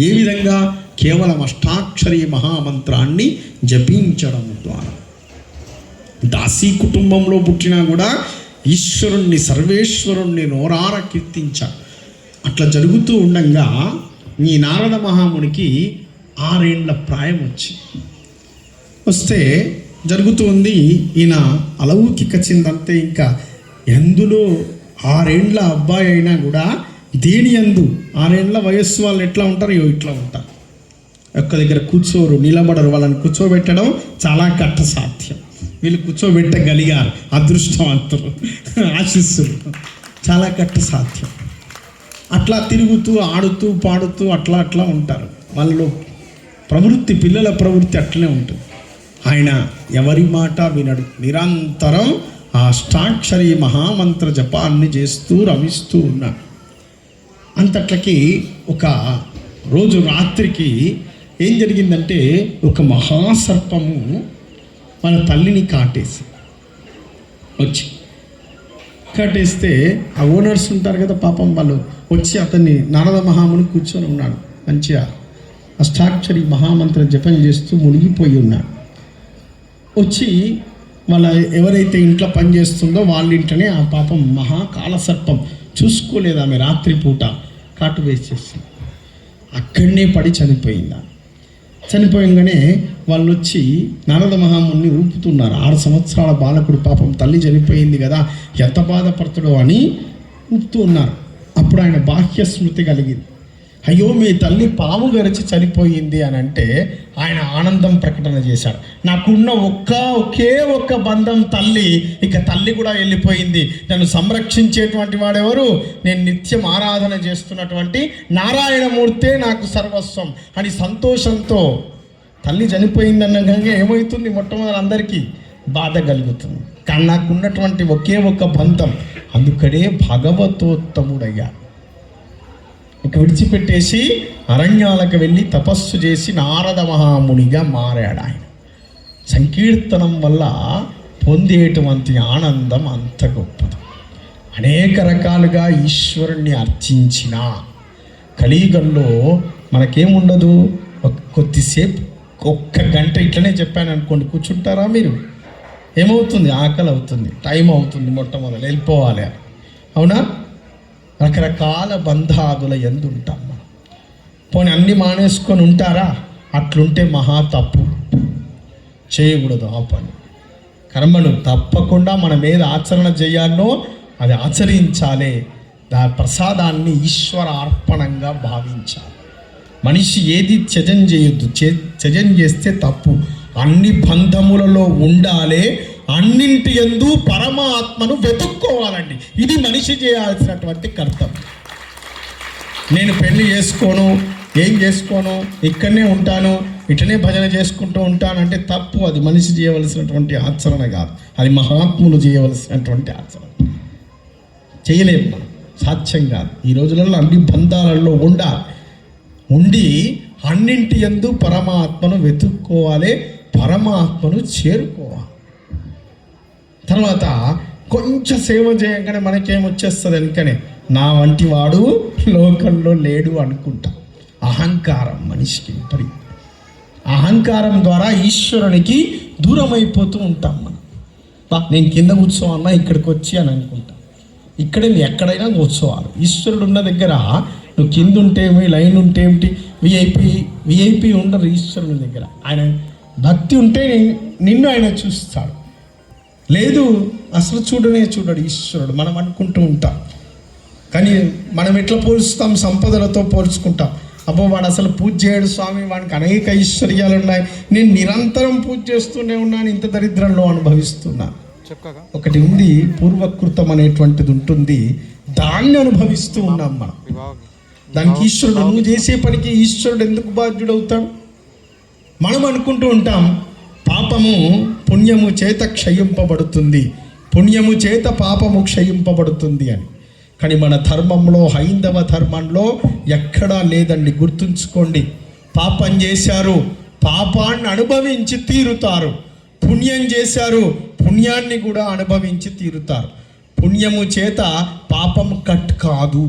ఏ విధంగా? కేవలం అష్టాక్షరీ మహామంత్రాన్ని జపించడం ద్వారా. దాసీ కుటుంబంలో పుట్టినా కూడా ఈశ్వరుణ్ణి, సర్వేశ్వరుణ్ణి నోరార కీర్తించారు. అట్లా జరుగుతూ ఉండగా ఈ నారద మహామునికి 6 ఏళ్ల ప్రాయం వస్తే జరుగుతూ ఉంది. ఈయన అలౌకిక చిందంతే. ఇంకా ఎందులో 6 ఏళ్ల అబ్బాయి అయినా కూడా దేని అందు 6 ఏళ్ల వయస్సు వాళ్ళు ఎట్లా ఉంటారు? ఇట్లా ఉంటారు. ఒక్క దగ్గర కూర్చోరు, నిలబడరు. వాళ్ళని కూర్చోబెట్టడం చాలా కష్టసాధ్యం. వీళ్ళు కూర్చోబెట్టగలిగారు, అదృష్టవంతులు, ఆశిస్సులు. చాలా కష్టసాధ్యం. అట్లా తిరుగుతూ ఆడుతూ పాడుతూ అట్లా ఉంటారు. వాళ్ళలో ప్రవృత్తి, పిల్లల ప్రవృత్తి అట్లనే ఉంటుంది. ఆయన ఎవరి మాట వినడు. నిరంతరం ఆ అష్టాక్షరీ మహామంత్ర జపాన్ని చేస్తూ రమిస్తూ ఉన్నాడు. అంతట్లకి ఒక రోజు రాత్రికి ఏం జరిగిందంటే, ఒక మహాసర్పము మన తల్లిని కాటేస్తే ఆ ఓనర్స్ ఉంటారు కదా పాపం, వాళ్ళు వచ్చి అతన్ని నారద మహాముని కూర్చొని ఉన్నాడు. మంచిగా అష్టాక్షరి మహామంత్ర జపం చేస్తూ మునిగిపోయి ఉన్నాడు. వచ్చి వాళ్ళ ఎవరైతే ఇంట్లో పని చేస్తుందో వాళ్ళ ఇంటనే ఆ పాపం మహాకాలసర్పం చూసుకోలేదు. ఆమె రాత్రిపూట కాటు వేసేసింది. అక్కడనే పడి చనిపోయింది. చనిపోయంగానే వాళ్ళు వచ్చి నారద మహాముని ఊపుతున్నారు. 6 సంవత్సరాల బాలకుడు పాపం, తల్లి చనిపోయింది కదా, ఎంత బాధపడతాడో అని ఊపుతూ ఉన్నారు. అప్పుడు ఆయన బాహ్య స్మృతి కలిగింది. అయ్యో, మీ తల్లి పాము గరిచి చనిపోయింది అని అంటే ఆయన ఆనందం ప్రకటన చేశాడు. నాకున్న ఒకే ఒక్క బంధం తల్లి, ఇక తల్లి కూడా వెళ్ళిపోయింది. నన్ను సంరక్షించేటువంటి వాడెవరు? నేను నిత్యం ఆరాధన చేస్తున్నటువంటి నారాయణమూర్తే నాకు సర్వస్వం అని సంతోషంతో, తల్లి చనిపోయిందన్నగా ఏమవుతుంది? మొట్టమొదటి అందరికీ బాధ కలుగుతుంది. కానీ నాకున్నటువంటి ఒకే ఒక్క బంధం, అందుకనే భగవతోత్తముడయ్యా. ఇక విడిచిపెట్టేసి అరణ్యాలకు వెళ్ళి తపస్సు చేసి నారద మహామునిగా మారాడు. ఆయన సంకీర్తనం వల్ల పొందేటువంటి ఆనందం అంత గొప్పది. అనేక రకాలుగా ఈశ్వరుణ్ణి అర్చించిన కలియుగంలో మనకేముండదు. కొద్దిసేపు 1 గంట ఇట్లనే చెప్పాను అనుకోండి, కూర్చుంటారా మీరు? ఏమవుతుంది? ఆకలి అవుతుంది, టైం అవుతుంది, మొట్టమొదలు వెళ్ళిపోవాలి. అవునా? రకరకాల బంధాదుల యందు ఉంటాం మనం. పోనీ అన్నీ మానేసుకొని ఉంటారా? అట్లుంటే మహా తప్పు. చేయకూడదు ఆ పని. కర్మను తప్పకుండా మన మీద ఆచరణ చేయాలో అది ఆచరించాలి. దాని ప్రసాదాన్ని ఈశ్వర అర్పణంగా భావించాలి. మనిషి ఏది త్యజం చేయొద్దు. త్యజం చేస్తే తప్పు. అన్ని బంధములలో ఉండాలి. అన్నింటి యందు పరమాత్మను వెతుక్కోవాలండి. ఇది మనిషి చేయాల్సినటువంటి కర్తవ్యం. నేను పెళ్లి చేసుకోను, ఏం చేసుకోను, ఇక్కడనే ఉంటాను, ఇట్లనే భజన చేసుకుంటూ ఉంటానంటే తప్పు. అది మనిషి చేయవలసినటువంటి ఆచరణ కాదు, అది మహాత్ములు చేయవలసినటువంటి ఆచరణ. చేయలేము మనం, సాధ్యం కాదు. ఈ రోజులలో అన్ని బంధాలలో ఉండి అన్నింటి యందు పరమాత్మను వెతుక్కోవాలి, పరమాత్మను చేరుకోవాలి. తర్వాత కొంచెం సేవ చేయగానే మనకేమొచ్చేస్తుంది? వెనుకనే నా వంటి వాడు లోకంలో లేడు అనుకుంటా. అహంకారం మనిషికి విపరీతం. అహంకారం ద్వారా ఈశ్వరునికి దూరం అయిపోతూ ఉంటాం మనం. నేను కింద కూర్చోవన్నా ఇక్కడికి వచ్చి అని అనుకుంటా. ఇక్కడే ఎక్కడైనా కూర్చోవాలి. ఈశ్వరుడు ఉన్న దగ్గర నువ్వు కింద ఉంటేమి, లైన్ ఉంటేమిటి, విఐపి ఉండరు ఈశ్వరుని దగ్గర. ఆయన భక్తి ఉంటే నిన్ను ఆయన చూస్తాడు. లేదు, అసలు చూడడు ఈశ్వరుడు. మనం అనుకుంటూ ఉంటాం, కానీ మనం ఎట్లా పోల్చుతాం? సంపదలతో పోల్చుకుంటాం. అబ్బో, వాడు అసలు పూజ చేయడు స్వామి, వాడికి అనేక ఐశ్వర్యాలు ఉన్నాయి, నేను నిరంతరం పూజ చేస్తూనే ఉన్నాను, ఇంత దరిద్రంలో అనుభవిస్తున్నా. ఒకటి ఉంది, పూర్వకృతం అనేటువంటిది ఉంటుంది, దాన్ని అనుభవిస్తూ ఉన్నాం మనం. దానికి ఈశ్వరుడు, నువ్వు చేసే పనికి ఈశ్వరుడు ఎందుకు బాధ్యుడవుతాడు? మనం అనుకుంటూ ఉంటాం పాపము పుణ్యము చేత క్షయింపబడుతుంది, పుణ్యము చేత పాపము క్షయింపబడుతుంది అని. కానీ మన ధర్మంలో, హైందవ ధర్మంలో ఎక్కడా లేదండి. గుర్తుంచుకోండి, పాపం చేశారు, పాపాన్ని అనుభవించి తీరుతారు. పుణ్యం చేశారు, పుణ్యాన్ని కూడా అనుభవించి తీరుతారు. పుణ్యము చేత పాపం కట్ కాదు.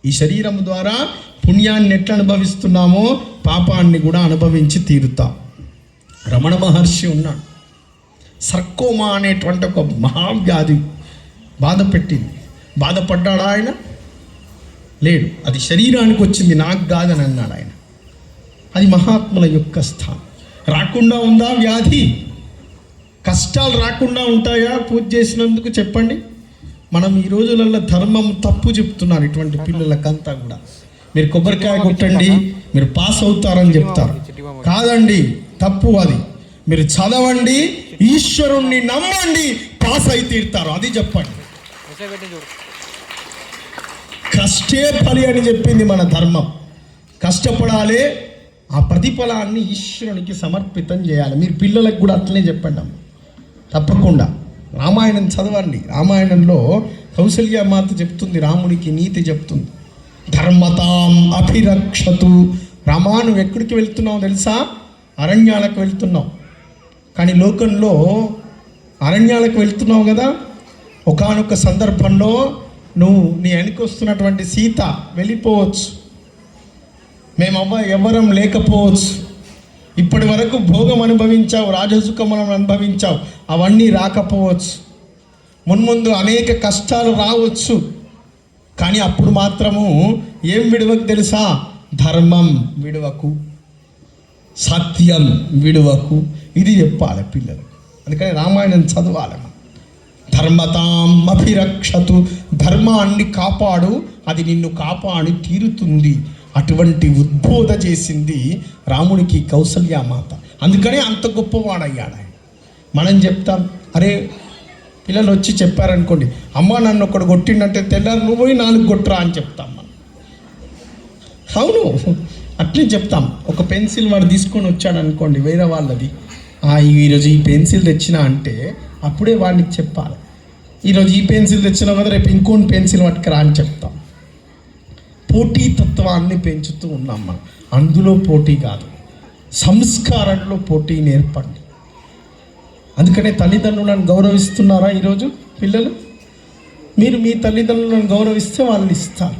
ఈ శరీరం ద్వారా పుణ్యాన్ని ఎట్లా అనుభవిస్తున్నామో పాపాన్ని కూడా అనుభవించి తీరుతాం. రమణ మహర్షి ఉన్నాడు. సర్కోమా అనేటువంటి ఒక మహావ్యాధి బాధ పెట్టింది. బాధపడ్డాడు ఆయన? లేడు. అది శరీరానికి వచ్చింది, నాకు కాదని అన్నాడు ఆయన. అది మహాత్ముల యొక్క స్థానం. రాకుండా ఉందా వ్యాధి? కష్టాలు రాకుండా ఉంటాయా పూజ చేసినందుకు? చెప్పండి. మనం ఈ రోజులలో ధర్మం తప్పు చెప్తున్నారు ఇటువంటి పిల్లలకంతా కూడా. మీరు కొబ్బరికాయ కొట్టండి, మీరు పాస్ అవుతారని చెప్తారు. కాదండి, తప్పు అది. మీరు చదవండి, ఈశ్వరుణ్ణి నమ్మండి, పాస్ అయి తీరుతారు. అది చెప్పండి. కష్టే ఫలి అని చెప్పింది మన ధర్మం. కష్టపడాలి, ఆ ప్రతిఫలాన్ని ఈశ్వరునికి సమర్పితం చేయాలి. మీరు పిల్లలకు కూడా అట్లనే చెప్పండి అమ్మ, తప్పకుండా. రామాయణం చదవండి. రామాయణంలో కౌసల్యామాత చెప్తుంది, రామునికి నీతి చెప్తుంది. ధర్మతాం అభిరక్షతు. రామా, నువ్వు ఎక్కడికి వెళ్తున్నావు తెలుసా? అరణ్యాలకు వెళ్తున్నావు. కానీ లోకంలో అరణ్యాలకు వెళ్తున్నావు కదా, ఒకానొక సందర్భంలో నువ్వు నీ వెనక వస్తున్నటువంటి సీత వెళ్ళిపోవచ్చు, మేము ఎవరం లేకపోవచ్చు, ఇప్పటి వరకు భోగం అనుభవించావు, రాజసుఖములను అనుభవించావు, అవన్నీ రాకపోవచ్చు, మున్ముందు అనేక కష్టాలు రావచ్చు. కానీ అప్పుడు మాత్రము ఏం విడవకు తెలుసా? ధర్మం విడవకు, సత్యం విడవకు. ఇది చెప్పాలి పిల్లలు. అందుకని రామాయణం చదవాలి. ధర్మతాం అభిరక్షతు. ధర్మాన్ని కాపాడు, అది నిన్ను కాపాడి తీరుతుంది. అటువంటి ఉద్బోధ చేసింది రాముడికి కౌసల్యామాత. అందుకనే అంత గొప్పవాడయ్యాడు ఆయన. మనం చెప్తాం, అరే పిల్లలు వచ్చి చెప్పారనుకోండి, అమ్మ నన్ను ఒకడు కొట్టిండంటే తెల్లారు నువ్వు పోయి 4 కొట్టురా అని చెప్తాం మనం. అవును, అట్లే చెప్తాం. ఒక పెన్సిల్ వాడు తీసుకొని వచ్చాడు అనుకోండి వేరే వాళ్ళది, ఈరోజు ఈ పెన్సిల్ తెచ్చినా అంటే అప్పుడే వాడికి చెప్పాలి, ఈరోజు ఈ పెన్సిల్ తెచ్చినా కదా రేపు ఇంకోటి పెన్సిల్ పట్టుకురా అని చెప్తాం. పోటీతత్వాన్ని పెంచుతూ ఉన్నాం మనం. అందులో పోటీ కాదు, సంస్కారంలో పోటీ నేర్పండి. అందుకనే తల్లిదండ్రులను గౌరవిస్తున్నారా ఈరోజు పిల్లలు? మీరు మీ తల్లిదండ్రులను గౌరవిస్తే వాళ్ళు ఇస్తారు,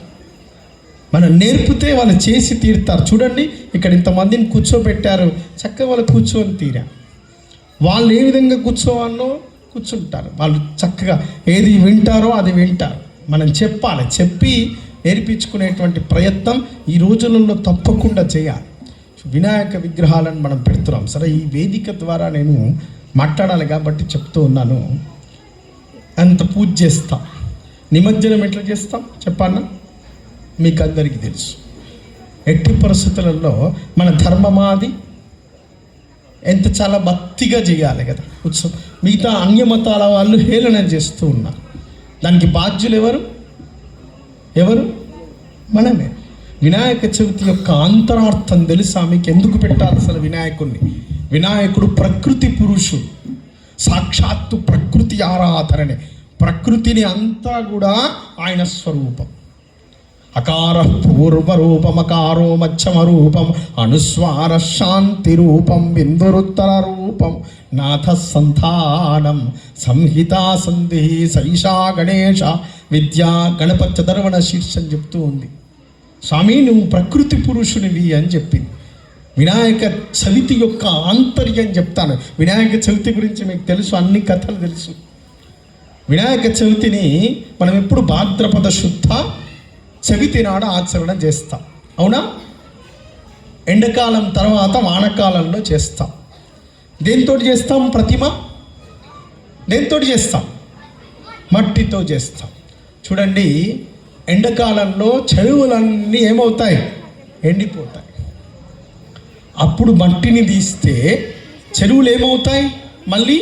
మనం నేర్పితే వాళ్ళు చేసి తీరుతారు. చూడండి, ఇక్కడ ఇంతమందిని కూర్చోబెట్టారు, చక్కగా వాళ్ళు కూర్చొని తీరా. వాళ్ళు ఏ విధంగా కూర్చోవాలో కూర్చుంటారు. వాళ్ళు చక్కగా ఏది వింటారో అది వింటారు. మనం చెప్పాలి, చెప్పి నేర్పించుకునేటువంటి ప్రయత్నం ఈ రోజులలో తప్పకుండా చేయాలి. వినాయక విగ్రహాలను మనం పెడుతున్నాం. సరే, ఈ వేదిక ద్వారా నేను మాట్లాడాలి కాబట్టి చెప్తూ ఉన్నాను. అంత పూజ చేస్తాం. నిమజ్జనం ఎట్లా చేస్తాం చెప్పన్నా? మీకు అందరికీ తెలుసు. ఎట్టి పరిస్థితులలో మన ధర్మమాది ఎంత చాలా భక్తిగా చేయాలి కదా ఉత్సవం. మిగతా అన్యమతాల వాళ్ళు హేళన చేస్తూ ఉన్నారు. దానికి బాధ్యులు ఎవరు? మనమే. వినాయక చవితి యొక్క అంతరార్థం తెలుసా మీకు? ఎందుకు పెట్టాలి అసలు వినాయకుడిని? వినాయకుడు ప్రకృతి పురుషుడు, సాక్షాత్తు ప్రకృతి ఆరాధరణే. ప్రకృతిని అంతా కూడా ఆయన స్వరూపం. అకార పూర్వరూపం, అకారో మధ్యమ రూపం, అనుస్వార శాంతి రూపం, బిందురుత్తర రూపం, నాథ సంధానం, సంహితా సంధి, సైషా గణేశ విద్యా గణపత్య దర్వణ శీర్షం చెప్తూ ఉంది. స్వామి, నువ్వు ప్రకృతి పురుషునివి అని చెప్పింది. వినాయక చవితి యొక్క ఆంతర్యం చెప్తాను. వినాయక చవితి గురించి మీకు తెలుసు, అన్ని కథలు తెలుసు. వినాయక చవితిని మనం ఎప్పుడు భాద్రపద శుద్ధ చవితి నాడు ఆచరణ చేస్తాం, అవునా? ఎండాకాలం తర్వాత వానకాలంలో చేస్తాం. దేంతో చేస్తాం? ప్రతిమ దేంతో చేస్తాం? మట్టితో చేస్తాం. చూడండి, ఎండాకాలంలో చెరువులన్నీ ఏమవుతాయి? ఎండిపోతాయి. అప్పుడు మట్టిని తీస్తే చెరువులు ఏమవుతాయి? మళ్ళీ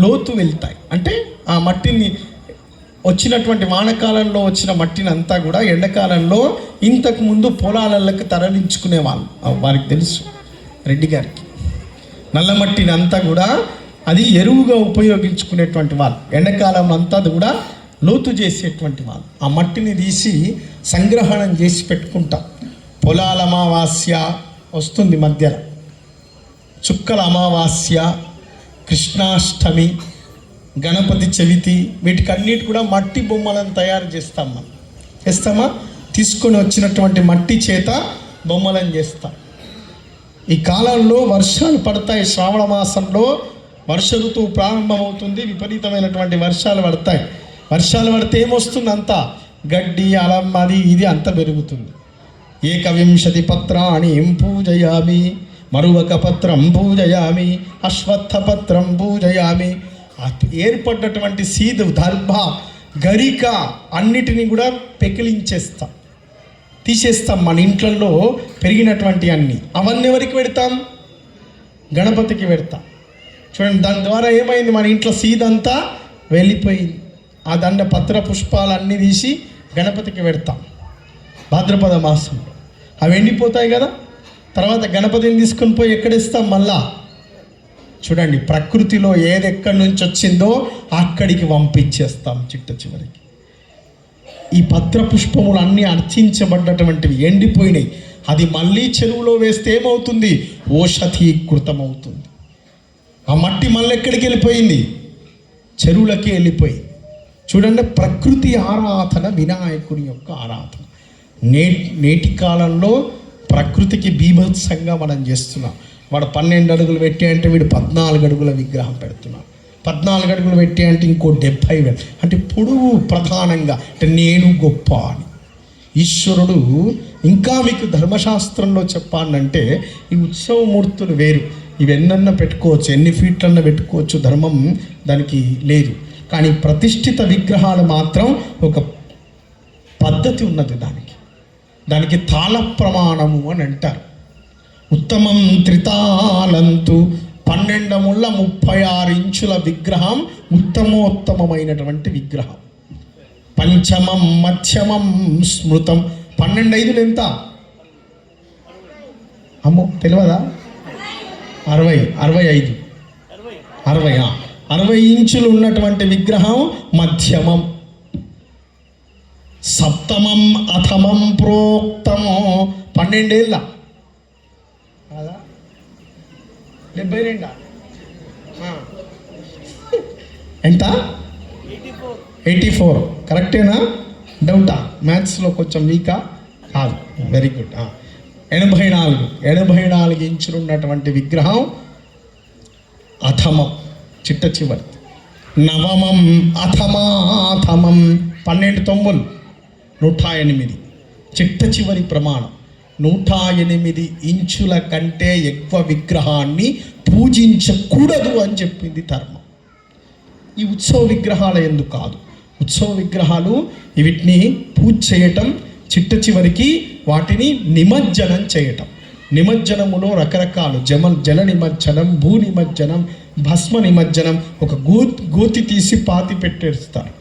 లోతు వెళ్తాయి. అంటే ఆ మట్టిని వచ్చినటువంటి వానకాలంలో వచ్చిన మట్టిని అంతా కూడా ఎండాకాలంలో ఇంతకుముందు పొలాలకు తరలించుకునే వాళ్ళు. వారికి తెలుసు, రెడ్డి గారికి. నల్ల మట్టిని అంతా కూడా అది ఎరువుగా ఉపయోగించుకునేటువంటి వాళ్ళు. ఎండాకాలం అంతా కూడా లోతు చేసేటువంటి వాళ్ళు. ఆ మట్టిని తీసి సంగ్రహణం చేసి పెట్టుకుంటాం. పొలాల అమావాస్య వస్తుంది మధ్యలో, చుక్కల అమావాస్య, కృష్ణాష్టమి, గణపతి చవితి, వీటికన్నిటి కూడా మట్టి బొమ్మలను తయారు చేస్తాం. మనం చేస్తామా? తీసుకొని వచ్చినటువంటి మట్టి చేత బొమ్మలను చేస్తారు. ఈ కాలంలో వర్షాలు పడతాయి. శ్రావణ మాసంలో వర్ష ఋతువు ప్రారంభమవుతుంది. విపరీతమైనటువంటి వర్షాలు పడతాయి. వర్షాలు పడితే ఏమొస్తుంది? అంతా గడ్డి, అలం, అది ఇది అంతా పెరుగుతుంది. 21 పత్రాణి పూజయామి, మరువక పత్రం పూజయామి, అశ్వత్థ పత్రం పూజయామి. ఏర్పడ్డటువంటి సీదు, దర్భ, గరిక అన్నిటినీ కూడా పెకిలించేస్తాం, తీసేస్తాం. మన ఇంట్లలో పెరిగినటువంటి అవన్నీ ఎవరికి పెడతాం? గణపతికి పెడతాం. చూడండి, దాని ద్వారా ఏమైంది? మన ఇంట్లో సీదంతా వెళ్ళిపోయింది. ఆ దండ పత్ర పుష్పాలన్నీ తీసి గణపతికి పెడతాం భాద్రపద మాసంలో. అవి ఎండిపోతాయి కదా. తర్వాత గణపతిని తీసుకొని పోయి ఎక్కడిస్తాం? మళ్ళా చూడండి, ప్రకృతిలో ఏది ఎక్కడి నుంచి వచ్చిందో అక్కడికి పంపించేస్తాం చిట్ట చివరికి. ఈ పత్ర పుష్పములు అన్నీ అర్చించబడ్డటువంటివి ఎండిపోయినాయి. అది మళ్ళీ చెరువులో వేస్తే ఏమవుతుంది? ఓషధీకృతం అవుతుంది. ఆ మట్టి మళ్ళీ ఎక్కడికి వెళ్ళిపోయింది? చెరువులకి వెళ్ళిపోయింది. చూడండి, ప్రకృతి ఆరాధన, వినాయకుడి యొక్క ఆరాధన. నేటి కాలంలో ప్రకృతికి బీభత్సంగా మనం చేస్తున్నాం. వాడు 12 అడుగులు పెట్టి అంటే వీడు 14 అడుగుల విగ్రహం పెడుతున్నాడు. 14 అడుగులు పెట్టి అంటే ఇంకో 70 అంటే పొడవు ప్రధానంగా, అంటే నేను గొప్ప అని. ఈశ్వరుడు ఇంకా మీకు ధర్మశాస్త్రంలో చెప్పాలంటే ఈ ఉత్సవమూర్తులు వేరు. ఇవి ఎన్నన్నా పెట్టుకోవచ్చు, ఎన్ని ఫీట్లన్నా పెట్టుకోవచ్చు, ధర్మం దానికి లేదు. కానీ ప్రతిష్ఠిత విగ్రహాలు మాత్రం ఒక పద్ధతి ఉన్నది. దానికి తాళ ప్రమాణము అని అంటారు. ఉత్తమం త్రితాళంతు 12 ముళ్ళ 36 ఇంచుల విగ్రహం ఉత్తమోత్తమైనటువంటి విగ్రహం. పంచమం మధ్యమం స్మృతం. 12 ఐదులు ఎంత? అమ్మో తెలియదా? 60 ఇంచులు ఉన్నటువంటి విగ్రహం మధ్యమం. సప్తమం అథమం ప్రోక్తమో 12 ఏళ్ళ అలా 72 ఎంత? 84 కరెక్టేనా? డౌటా? మ్యాథ్స్లో కొంచెం వీకా? కాదు, వెరీ గుడ్. 84 ఇంచులు ఉన్నటువంటి విగ్రహం అథమం, చిట్ట చివరి. నవమం అథమాథమం 12 తొమ్ములు 108. చిట్ట చివరి ప్రమాణం 108 ఇంచుల కంటే ఎక్కువ విగ్రహాన్ని పూజించకూడదు అని చెప్పింది ధర్మం. ఈ ఉత్సవ విగ్రహాల ఎందుకు కాదు. ఉత్సవ విగ్రహాలు వీటిని పూజ చేయటం, చిట్ట చివరికి వాటిని నిమజ్జనం చేయటం. నిమజ్జనములో రకరకాలు జల నిమజ్జనం, భూ నిమజ్జనం, భస్మ నిమజ్జనం, ఒక గోతి తీసి పాతి పెట్టేస్తారు.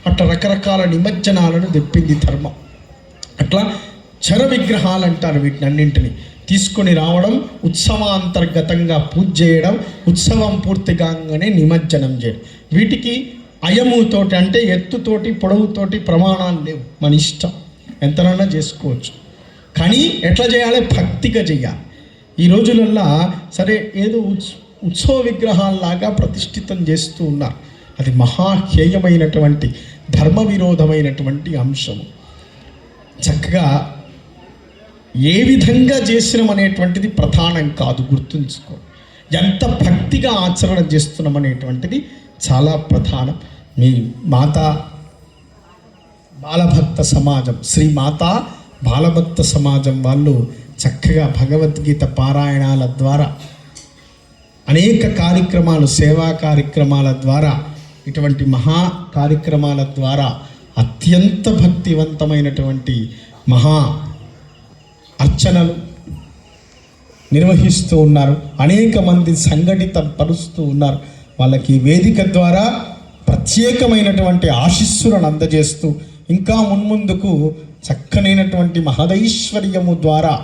అట్లా రకరకాల నిమజ్జనాలను తెప్పింది ధర్మం. అట్లా చర విగ్రహాలు అంటారు వీటిని అన్నింటినీ. తీసుకొని రావడం, ఉత్సవాంతర్గతంగా పూజ చేయడం, ఉత్సవం పూర్తి కాగానే నిమజ్జనం చేయడం. వీటికి అయముతోటి అంటే ఎత్తుతోటి పొడవుతోటి ప్రమాణాలు లేవు. మన ఇష్టం, ఎంతనైనా చేసుకోవచ్చు. కానీ ఎట్లా చేయాలి? భక్తిగా చేయాలి. ఈ రోజులల్లో సరే ఏదో ఉత్సవ విగ్రహాల్లాగా ప్రతిష్ఠితం చేస్తూ ఉన్నారు. అది మహాహేయమైనటువంటి ధర్మ విరోధమైనటువంటి అంశము. చక్కగా ఏ విధంగా చేసినాం అనేటువంటిది ప్రధానం కాదు, గుర్తుంచుకో. ఎంత భక్తిగా ఆచరణ చేస్తున్నాం అనేటువంటిది చాలా ప్రధానం. మీ మాతా బాలభక్త సమాజం, శ్రీ మాతా బాలభక్త సమాజం వాళ్ళు చక్కగా భగవద్గీత పారాయణాల ద్వారా, అనేక కార్యక్రమాలు, సేవా కార్యక్రమాల ద్వారా, ఇటువంటి మహా కార్యక్రమాల ద్వారా అత్యంత భక్తివంతమైనటువంటి మహా అర్చనలు నిర్వహిస్తూ ఉన్నారు. అనేక మంది సంఘటిత పరుస్తూ ఉన్నారు. వాళ్ళకి వేదిక ద్వారా ప్రత్యేకమైనటువంటి ఆశీస్సులను అందజేస్తూ ఇంకా మున్ముందుకు చక్కనైనటువంటి మహదైశ్వర్యము ద్వారా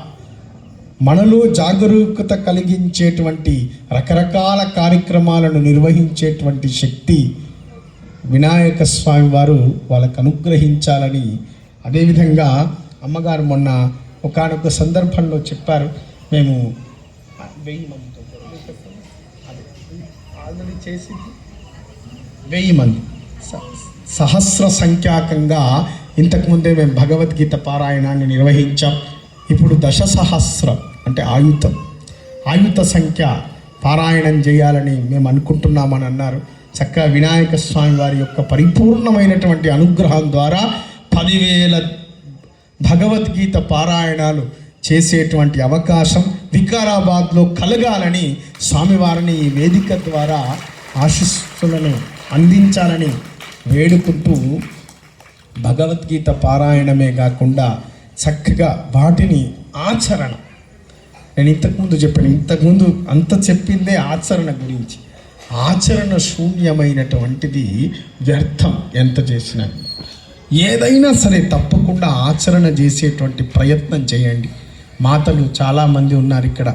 మనలో జాగరూకత కలిగించేటువంటి రకరకాల కార్యక్రమాలను నిర్వహించేటువంటి శక్తి వినాయక స్వామి వారు వాళ్ళకు అనుగ్రహించాలని. అదేవిధంగా అమ్మగారు మొన్న ఒకానొక సందర్భంలో చెప్పారు, మేము 1000 మందితో ఆల్రెడీ చేసి 1000 మంది సహస్ర సంఖ్యాకంగా ఇంతకుముందే మేము భగవద్గీత పారాయణాన్ని నిర్వహించాం. ఇప్పుడు 10,000 అంటే ఆయుత సంఖ్య పారాయణం చేయాలని మేము అనుకుంటున్నామని అన్నారు. చక్కగా వినాయక స్వామి వారి యొక్క పరిపూర్ణమైనటువంటి అనుగ్రహం ద్వారా 10,000 భగవద్గీత పారాయణాలు చేసేటువంటి అవకాశం వికారాబాద్లో కలగాలని స్వామివారిని ఈ వేదిక ద్వారా ఆశీస్సులను అందించాలని వేడుకుంటూ, భగవద్గీత పారాయణమే కాకుండా చక్కగా వాటిని ఆచరణ, నేను ఇంతకుముందు అంత చెప్పిందే ఆచరణ గురించి. ఆచరణ శూన్యమైనటువంటిది వ్యర్థం. ఎంత చేసినా ఏదైనా సరే తప్పకుండా ఆచరణ చేసేటువంటి ప్రయత్నం చేయండి. మాతలు చాలామంది ఉన్నారు ఇక్కడ,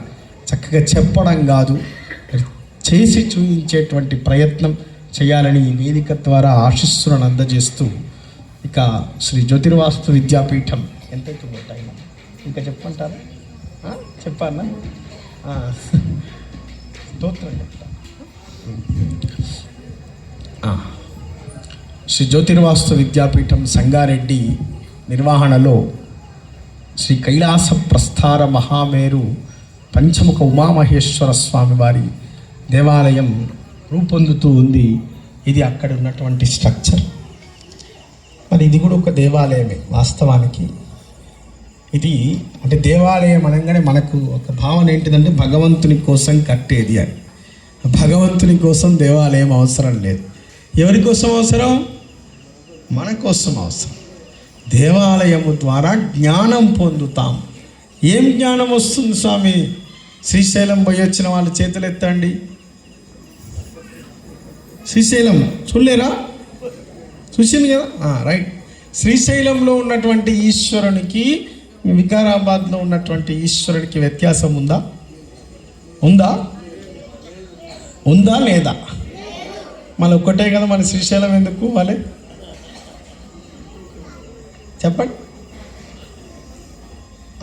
చక్కగా చెప్పడం కాదు చేసి చూపించేటువంటి ప్రయత్నం చేయాలని ఈ వేదిక ద్వారా ఆశీస్సులను అందజేస్తూ, ఇక శ్రీ జ్యోతిర్వాస్తు విద్యాపీఠం ఎంతైతుందో టైం ఇంకా చెప్పమంటారా? చెప్పాలా? స్తోత్రం చెప్తా. శ్రీ జ్యోతిర్వాస్తు విద్యాపీఠం సంగారెడ్డి నిర్వహణలో శ్రీ కైలాస ప్రస్థార మహామేరు పంచముఖ ఉమామహేశ్వర స్వామి వారి దేవాలయం రూపొందుతూ ఉంది. ఇది అక్కడ ఉన్నటువంటి స్ట్రక్చర్. మరి ఇది కూడా ఒక దేవాలయమే వాస్తవానికి. ఇది అంటే దేవాలయం అనగానే మనకు ఒక భావన ఏంటిదంటే భగవంతుని కోసం కట్టేది అని. భగవంతుని కోసం దేవాలయం అవసరం లేదు. ఎవరి కోసం అవసరం? మన కోసం అవసరం. దేవాలయము ద్వారా జ్ఞానం పొందుతాం. ఏం జ్ఞానం వస్తుంది స్వామి? శ్రీశైలం పోయి వచ్చిన వాళ్ళు చేతులు ఎత్తండి. శ్రీశైలం చూడలేరా? చూసింది కదా, రైట్. శ్రీశైలంలో ఉన్నటువంటి ఈశ్వరునికి వికారాబాద్లో ఉన్నటువంటి ఈశ్వరునికి వ్యత్యాసం ఉందా? ఉందా లేదా? మళ్ళీ ఒక్కటే కదా, మన శ్రీశైలం ఎందుకు వాళ్ళే చెప్పండి.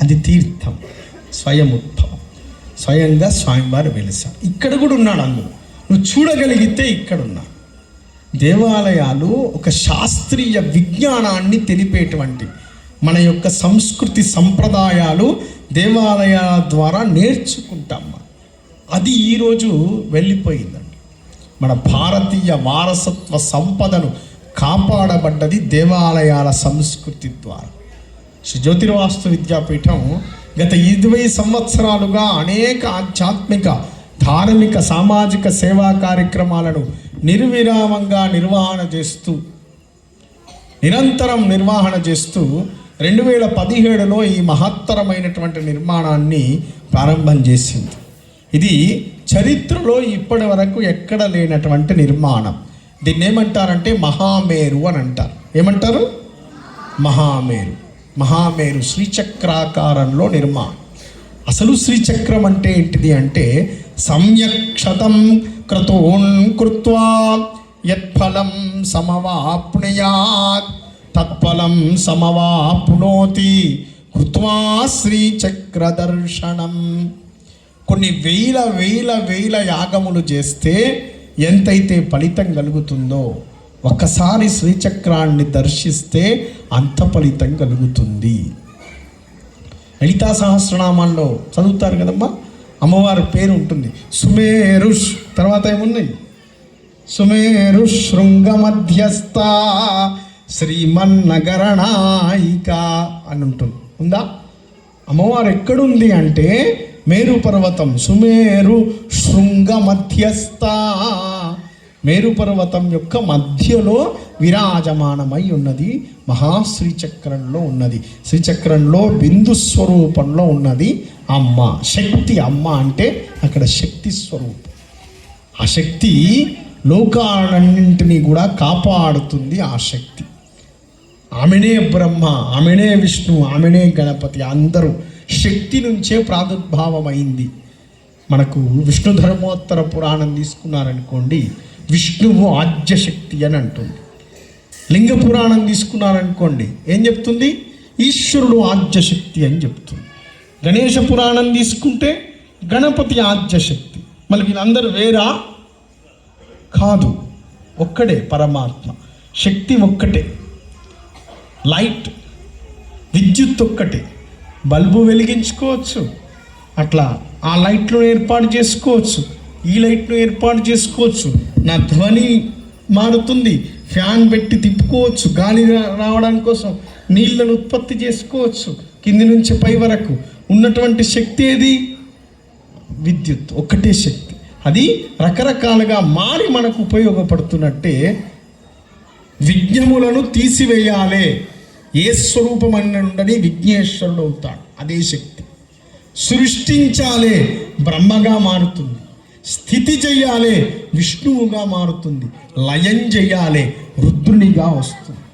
అది తీర్థం, స్వయం ఉద్భవం, స్వయంగా స్వామివారు వెలిసాడు. ఇక్కడ కూడా ఉన్నాడు. అందులో నువ్వు చూడగలిగితే ఇక్కడున్నా. దేవాలయాలు ఒక శాస్త్రీయ విజ్ఞానాన్ని తెలిపేటువంటి మన యొక్క సంస్కృతి సంప్రదాయాలు దేవాలయాల ద్వారా నేర్చుకుంటాం. అది ఈరోజు వెళ్ళిపోయిందండి. మన భారతీయ వారసత్వ సంపదను కాపాడబడ్డది దేవాలయాల సంస్కృతి ద్వారా. శ్రీ జ్యోతిర్వాస్తు విద్యాపీఠం గత 20 సంవత్సరాలుగా అనేక ఆధ్యాత్మిక, ధార్మిక, సామాజిక సేవా కార్యక్రమాలను నిర్విరామంగా నిరంతరం నిర్వహణ చేస్తూ 2017లో ఈ మహత్తరమైనటువంటి నిర్మాణాన్ని ప్రారంభం చేసింది. ఇది చరిత్రలో ఇప్పటి వరకు ఎక్కడ లేనటువంటి నిర్మాణం. దీన్ని ఏమంటారంటే మహామేరు అని అంటారు. ఏమంటారు? మహామేరు శ్రీచక్రాకారంలో నిర్మాణం. అసలు శ్రీచక్రం అంటే ఏంటిది అంటే సమ్యక్షతం క్రతోన్ కృత్వా యత్ఫలం సమవాప్నుయాత్ తత్ఫలం సమవాప్నోతి కృత్వా శ్రీచక్ర దర్శనం. కొన్ని వేల యాగములు చేస్తే ఎంతైతే ఫలితం కలుగుతుందో ఒక్కసారి శ్రీచక్రాన్ని దర్శిస్తే అంత ఫలితం కలుగుతుంది. లలితా సహస్రనామాల్లో చదువుతారు కదమ్మా, అమ్మవారి పేరు ఉంటుంది. సుమేరుష్ తర్వాత ఏమున్నాయి? సుమేరు శృంగ మధ్యస్థ శ్రీమన్నగరనాయిక అని ఉంటుంది. ఉందా? అమ్మవారు ఎక్కడుంది అంటే మేరు పర్వతం, సుమేరు శృంగ మధ్యస్థ, మేరు పర్వతం యొక్క మధ్యలో విరాజమానమై ఉన్నది. మహాశ్రీచక్రంలో ఉన్నది. శ్రీచక్రంలో బిందు స్వరూపంలో ఉన్నది అమ్మ, శక్తి. అమ్మ అంటే అక్కడ శక్తి స్వరూపం. ఆ శక్తి లోకాలన్నింటినీ కూడా కాపాడుతుంది. ఆ శక్తి ఆమెనే బ్రహ్మ, ఆమెనే విష్ణు, ఆమెనే గణపతి. అందరూ శక్తి నుంచే ప్రాదుర్భావమైంది. మనకు విష్ణు ధర్మోత్తర పురాణం తీసుకున్నారనుకోండి, విష్ణువు ఆద్యశక్తి అని అంటుంది. లింగ పురాణం తీసుకున్నారనుకోండి, ఏం చెప్తుంది? ఈశ్వరుడు ఆద్యశక్తి అని చెప్తుంది. గణేష పురాణం తీసుకుంటే గణపతి ఆద్యశక్తి. మళ్ళీ వీళ్ళందరూ వేరా? కాదు, ఒక్కడే పరమాత్మ. శక్తి ఒక్కటే. లైట్, విద్యుత్ ఒక్కటే, బల్బు వెలిగించుకోవచ్చు, అట్లా ఆ లైట్ను ఏర్పాటు చేసుకోవచ్చు, ఈ లైట్ను ఏర్పాటు చేసుకోవచ్చు. నా ధ్వని మారుతుంది, ఫ్యాన్ పెట్టి తిప్పుకోవచ్చు, గాలి రావడానికి కోసం నీళ్లను ఉత్పత్తి చేసుకోవచ్చు. కింది నుంచి పై వరకు ఉన్నటువంటి శక్తి ఏది? విద్యుత్ ఒక్కటే శక్తి. అది రకరకాలుగా మారి మనకు ఉపయోగపడుతున్నట్టే విజ్ఞములను తీసివేయాలి. ఏ స్వరూపం అన్నది విఘ్నేశ్వరుడు అవుతాడు, అదే శక్తి. సృష్టించాలి, బ్రహ్మగా మారుతుంది. స్థితి చెయ్యాలి, విష్ణువుగా మారుతుంది. లయం చెయ్యాలి, రుద్రునిగా వస్తుంది.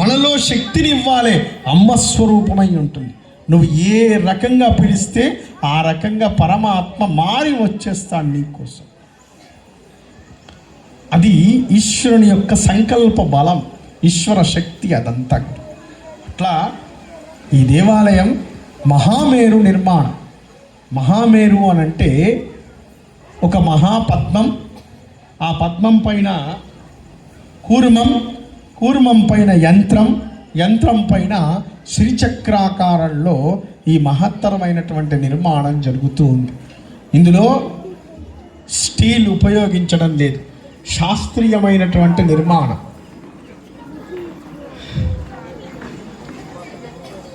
మనలో శక్తిని ఇవ్వాలి, అమ్మ స్వరూపమై ఉంటుంది. నువ్వు ఏ రకంగా పిలిస్తే ఆ రకంగా పరమాత్మ మారి వచ్చేస్తాడు నీకోసం. అది ఈశ్వరుని యొక్క సంకల్ప బలం, ఈశ్వర శక్తి అదంతా. అట్లా ఈ దేవాలయం మహామేరు నిర్మాణం. మహామేరు అని అంటే ఒక మహాపద్మం, ఆ పద్మం పైన కూర్మం, కూర్మం పైన యంత్రం, యంత్రం పైన శ్రీచక్రాకారంలో ఈ మహత్తరమైనటువంటి నిర్మాణం జరుగుతూ ఉంది. ఇందులో స్టీల్ ఉపయోగించడం లేదు, శాస్త్రీయమైనటువంటి నిర్మాణం.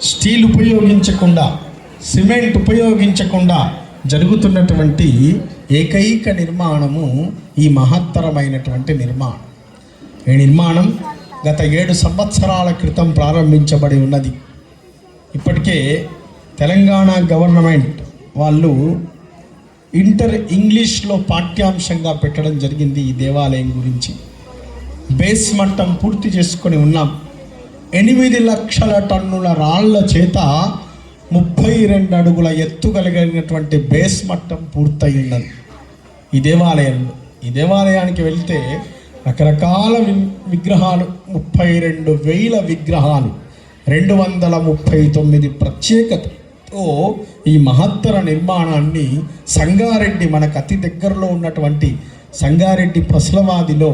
స్టీల్ ఉపయోగించకుండా, సిమెంట్ ఉపయోగించకుండా జరుగుతున్నటువంటి ఏకైక నిర్మాణము ఈ మహత్తరమైనటువంటి నిర్మాణం. ఈ నిర్మాణం గత 7 సంవత్సరాల క్రితం ప్రారంభించబడి ఉన్నది. ఇప్పటికే తెలంగాణ గవర్నమెంట్ వాళ్ళు ఇంగ్లీష్లో పాఠ్యాంశంగా పెట్టడం జరిగింది ఈ దేవాలయం గురించి. బేస్ మట్టం పూర్తి చేసుకొని ఉన్నాం. 8 లక్షల టన్నుల రాళ్ల చేత 32 అడుగుల ఎత్తు కలిగినటువంటి బేస్ మట్టం పూర్తయి ఉన్నది ఈ దేవాలయంలో. ఈ దేవాలయానికి వెళ్తే రకరకాల విగ్రహాలు, 32,000 విగ్రహాలు, 239 ప్రత్యేకతతో ఈ మహత్తర నిర్మాణాన్ని సంగారెడ్డి, మనకు అతి దగ్గరలో ఉన్నటువంటి సంగారెడ్డి ప్రసలవాదిలో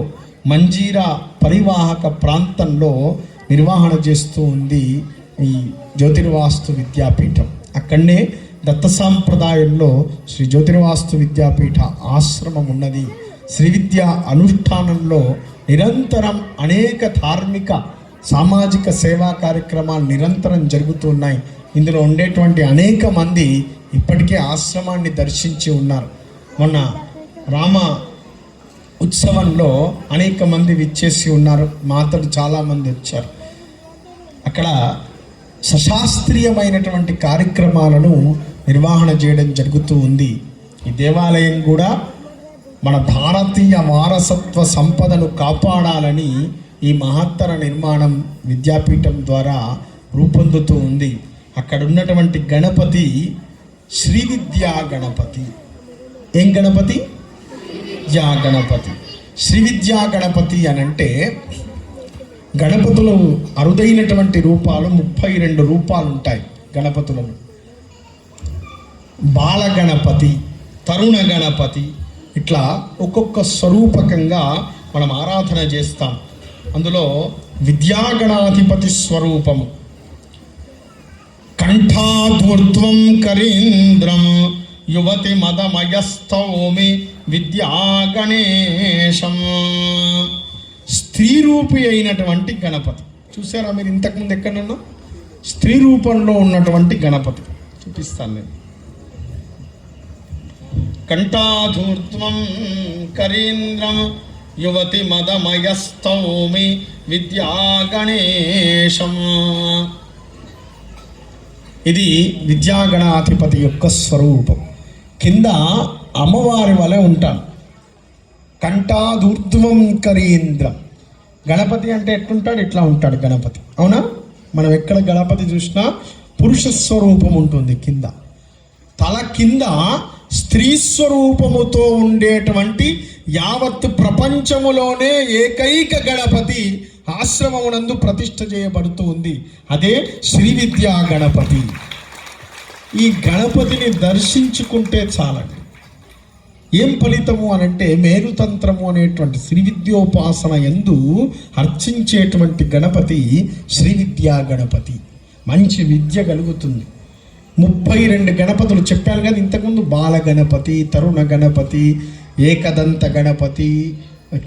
మంజీరా పరివాహక ప్రాంతంలో నిర్వహణ చేస్తూ ఉంది ఈ జ్యోతిర్వాస్తు విద్యాపీఠం. అక్కడనే దత్త సాంప్రదాయంలో శ్రీ జ్యోతిర్వాస్తు విద్యాపీఠ ఆశ్రమం ఉన్నది. శ్రీ విద్యా అనుష్ఠానంలో నిరంతరం అనేక ధార్మిక సామాజిక సేవా కార్యక్రమాలు నిరంతరం జరుగుతున్నాయి. ఇందులో ఉండేటువంటి అనేక మంది ఇప్పటికే ఆశ్రమాన్ని దర్శించి ఉన్నారు. మొన్న రామ ఉత్సవంలో అనేక మంది విచ్చేసి ఉన్నారు, మాతలు చాలామంది వచ్చారు. అక్కడ సశాస్త్రీయమైనటువంటి కార్యక్రమాలను నిర్వహణ చేయడం జరుగుతూ ఉంది. ఈ దేవాలయం కూడా మన భారతీయ వారసత్వ సంపదను కాపాడాలని ఈ మహత్తర నిర్మాణం విద్యాపీఠం ద్వారా రూపొందుతూ ఉంది. అక్కడ ఉన్నటువంటి గణపతి శ్రీ విద్యా గణపతి. ఏం గణపతి? విద్యా గణపతి. శ్రీ విద్యా గణపతి అనంటే గణపతులు అరుదైనటువంటి రూపాలు 32 రూపాలు ఉంటాయి గణపతులను. బాల గణపతి, తరుణ గణపతి, ఇట్లా ఒక్కొక్క స్వరూపకంగా మనం ఆరాధన చేస్తాం. అందులో విద్యాగణాధిపతి స్వరూపము కంఠాధూర్ధ్వం కరీంద్రం యువతి మదమయస్తౌమి విద్యాగణేశం. స్త్రీ రూపి అయినటువంటి గణపతి. చూసారా మీరు ఇంతకుముందు ఎక్కడన్నా? స్త్రీ రూపంలో ఉన్నటువంటి గణపతి చూపిస్తాను నేను. కంఠాధూర్ధ్వం కరీంద్రం యువతి మదమయస్తౌమి విద్యాగణేశం. ఇది విద్యాగణాధిపతి యొక్క స్వరూపం. కింద అమ్మవారి వలె ఉంటాను. కంఠాధూర్ధ్వం కరీంద్రం. గణపతి అంటే ఎట్లుంటాడు? ఇట్లా ఉంటాడు గణపతి. అవునా? మనం ఎక్కడ గణపతి చూసినా పురుష స్వరూపం ఉంటుంది కింద. తల కింద స్త్రీ స్వరూపముతో ఉండేటువంటి యావత్ ప్రపంచములోనే ఏకైక గణపతి ఆశ్రమమునందు ప్రతిష్ఠ చేయబడుతూ ఉంది. అదే శ్రీ విద్యా గణపతి. ఈ గణపతిని దర్శించుకుంటే చాలండి. ఏం ఫలితము అని అంటే మేరుతంత్రము అనేటువంటి శ్రీ విద్యోపాసన యందు అర్చించేటువంటి గణపతి శ్రీ విద్యా గణపతి. మంచి విద్య కలుగుతుంది. 32 గణపతులు చెప్పాను కదా ఇంతకుముందు. బాల గణపతి, తరుణ గణపతి, ఏకదంత గణపతి,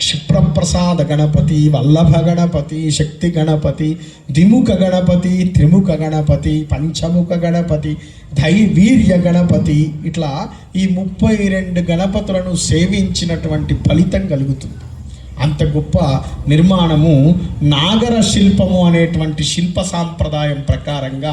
క్షిప్రప్రసాద గణపతి, వల్లభ గణపతి, శక్తి గణపతి, ద్విముఖ గణపతి, త్రిముఖ గణపతి, పంచముఖ గణపతి, ధైవీర్య గణపతి. ఇట్లా ఈ 32 గణపతులను సేవించినటువంటి ఫలితం కలుగుతుంది. అంత గొప్ప నిర్మాణము నాగర శిల్పము అనేటువంటి శిల్ప సాంప్రదాయం ప్రకారంగా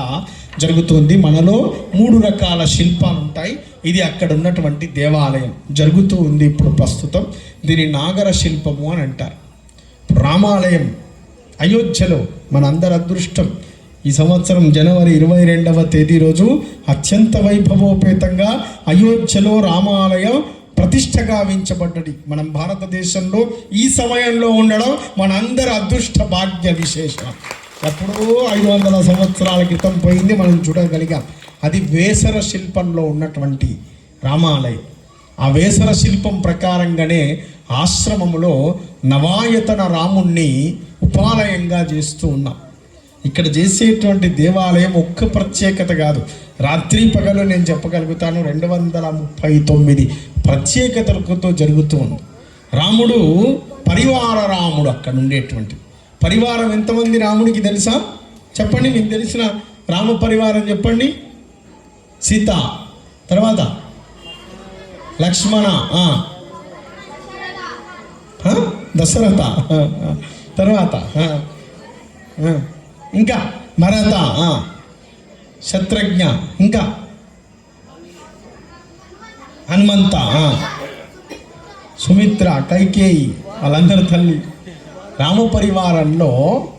జరుగుతుంది. మనలో 3 రకాల శిల్పాలు ఉంటాయి. ఇది అక్కడ ఉన్నటువంటి దేవాలయం జరుగుతూ ఉంది ఇప్పుడు ప్రస్తుతం. దీని నాగర శిల్పము అని అంటారు. రామాలయం అయోధ్యలో మనందరి అదృష్టం. ఈ సంవత్సరం జనవరి 22వ తేదీ రోజు అత్యంత వైభవోపేతంగా అయోధ్యలో రామాలయం ప్రతిష్ట గావించబడ్డది. మనం భారతదేశంలో ఈ సమయంలో ఉండడం మనందరి అదృష్ట భాగ్య విశేషం. ఎప్పుడో 500 సంవత్సరాల క్రితం పోయింది, మనం చూడగలిగాం. అది వేసర శిల్పంలో ఉన్నటువంటి రామాలయం. ఆ వేసర శిల్పం ప్రకారంగానే ఆశ్రమంలో నవాయతన రాముణ్ణి ఉపాలయంగా చేస్తూ ఉన్నాం. ఇక్కడ చేసేటువంటి దేవాలయం ఒక్క ప్రత్యేకత కాదు, రాత్రి పగలు నేను చెప్పగలుగుతాను 239 ప్రత్యేకతలతో జరుగుతూ ఉంది. రాముడు పరివార రాముడు. అక్కడ ఉండేటువంటి పరివారం ఎంతమంది రాముడికి తెలుసా? చెప్పండి, మీకు తెలిసిన రామ పరివారం చెప్పండి. సీత, తర్వాత లక్ష్మణ, దశరథ, తర్వాత ఇంకా భరత, శత్రుఘ్న, ఇంకా హనుమంత, సుమిత్ర, కైకేయి, వాళ్ళందరి తల్లి. రామ పరివారంలో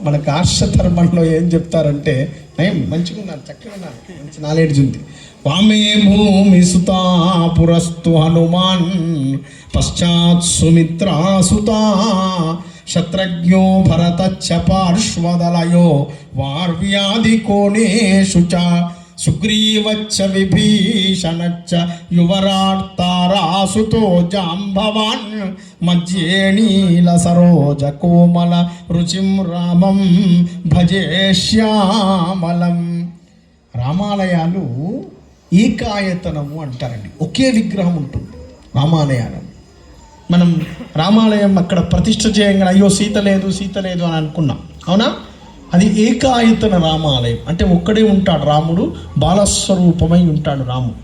మన కార్షధర్మంలో ఏం చెప్తారంటే, మంచిగా ఉన్నారు, చక్కగా ఉన్నారు, మంచి నాలెడ్జ్ ఉంది. వామే భూమి సుతా పురస్తు హనుమాన్ పశ్చాత్ సుమిత్రా సుతా శత్రుఘ్నో భరత చ పార్శ్వదలయో వార్వ్యాది కోణేషు చ సుగ్రీవచ్చ విభీషణచ్చ యువరార్తారాసుతో జాంబవాన్ మధ్యే నీల సరోజ కోమల రుచిం రామం భజే శ్యామలం. రామాలయాలు ఏకాయతనము అంటారండి. ఒకే విగ్రహం ఉంటుంది రామాలయాలు. మనం రామాలయం అక్కడ ప్రతిష్ఠ చేయంగా అయ్యో సీత లేదు అని అనుకున్నాం, అవునా? అది ఏకాయతన రామాలయం. అంటే ఒక్కడే ఉంటాడు రాముడు, బాలస్వరూపమై ఉంటాడు రాముడు.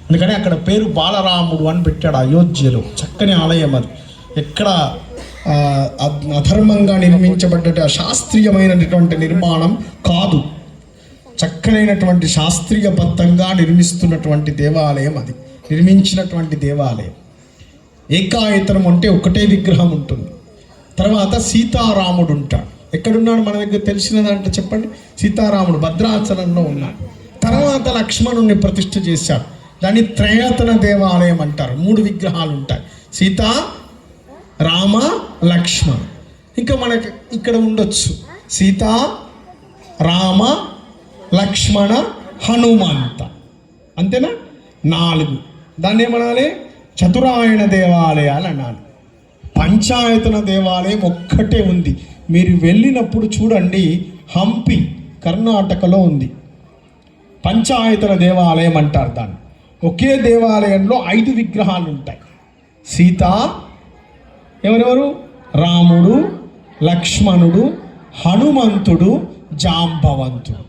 అందుకని అక్కడ పేరు బాలరాముడు అని పెట్టాడు అయోధ్యలో. చక్కని ఆలయం అది. ఎక్కడ అధర్మంగా నిర్మించబడ్డ శాస్త్రీయమైనటువంటి నిర్మాణం కాదు, చక్కనైనటువంటి శాస్త్రీయబద్ధంగా నిర్మిస్తున్నటువంటి దేవాలయం అది, నిర్మించినటువంటి దేవాలయం. ఏకాయతనం అంటే ఒకటే విగ్రహం ఉంటుంది. తర్వాత సీతారాముడు ఉంటాడు. ఎక్కడున్నాడు మన దగ్గర తెలిసిన దాంట్లో చెప్పండి. సీతారాముడు భద్రాచలంలో ఉన్నాడు. తర్వాత లక్ష్మణుణ్ణి ప్రతిష్ఠ చేశాడు. దాన్ని త్రయతన దేవాలయం అంటారు. 3 విగ్రహాలు ఉంటాయి, సీత, రామ, లక్ష్మణ. ఇంకా మనకి ఇక్కడ ఉండొచ్చు సీత, రామ, లక్ష్మణ, హనుమంత, అంతేనా? 4. దాన్ని ఏమనాలి? చతురాయణ దేవాలయాలు అనాలి. పంచాయతన దేవాలయం ఒక్కటే ఉంది. మీరు వెళ్ళినప్పుడు చూడండి, హంపి కర్ణాటకలో ఉంది. పంచాయతన దేవాలయం అంటారు దాన్ని. ఒకే దేవాలయంలో 5 విగ్రహాలు ఉంటాయి. సీత, ఎవరెవరు? రాముడు, లక్ష్మణుడు, హనుమంతుడు, జాంబవంతుడు.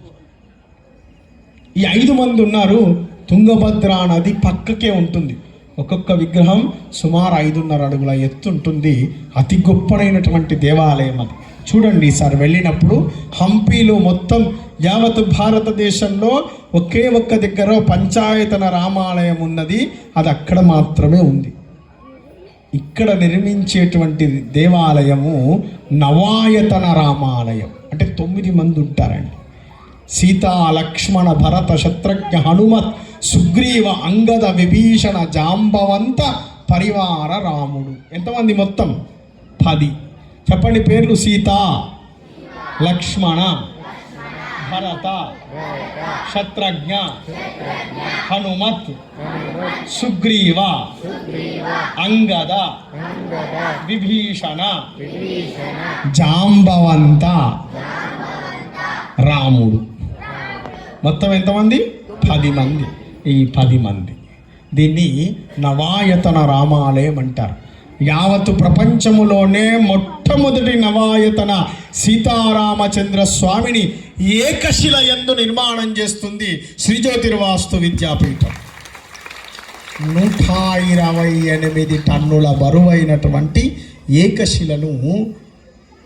ఈ 5 మంది ఉన్నారు. తుంగభద్ర నది పక్కకే ఉంటుంది. ఒక్కొక్క విగ్రహం సుమారు 5.5 అడుగుల ఎత్తుంటుంది. అతి గొప్పనైనటువంటి దేవాలయం అది. చూడండి ఈసారి వెళ్ళినప్పుడు హంపీలో మొత్తం యావత్ భారతదేశంలో ఒకే ఒక్క దగ్గర పంచాయతన రామాలయం ఉన్నది. అది అక్కడ మాత్రమే ఉంది. ఇక్కడ నిర్మించేటువంటి దేవాలయము నవాయతన రామాలయం. అంటే 9 మంది ఉంటారండి. సీతా, లక్ష్మణ, భరత, శత్రుఘ్న, హనుమత్, సుగ్రీవ, అంగద, విభీషణ, జాంబవంత పరివార రాముడు. ఎంతమంది మొత్తం? 10. చెప్పండి పేర్లు. సీత, లక్ష్మణ, భరత శత్రుఘ్న హనుమత్ సుగ్రీవ అంగద విభీషణ జాంబవంత రాముడు. మొత్తం ఎంతమంది? 10 మంది. ఈ 10 మంది దీన్ని నవాయతన రామాలయం అంటారు. యావత్తు ప్రపంచములోనే మొట్టమొదటి నవాయతన సీతారామచంద్ర స్వామిని ఏకశిల యందు నిర్మాణం చేస్తుంది శ్రీ జ్యోతిర్వాస్తు విద్యాపీఠం. 128 టన్నుల బరువైనటువంటి ఏకశిలను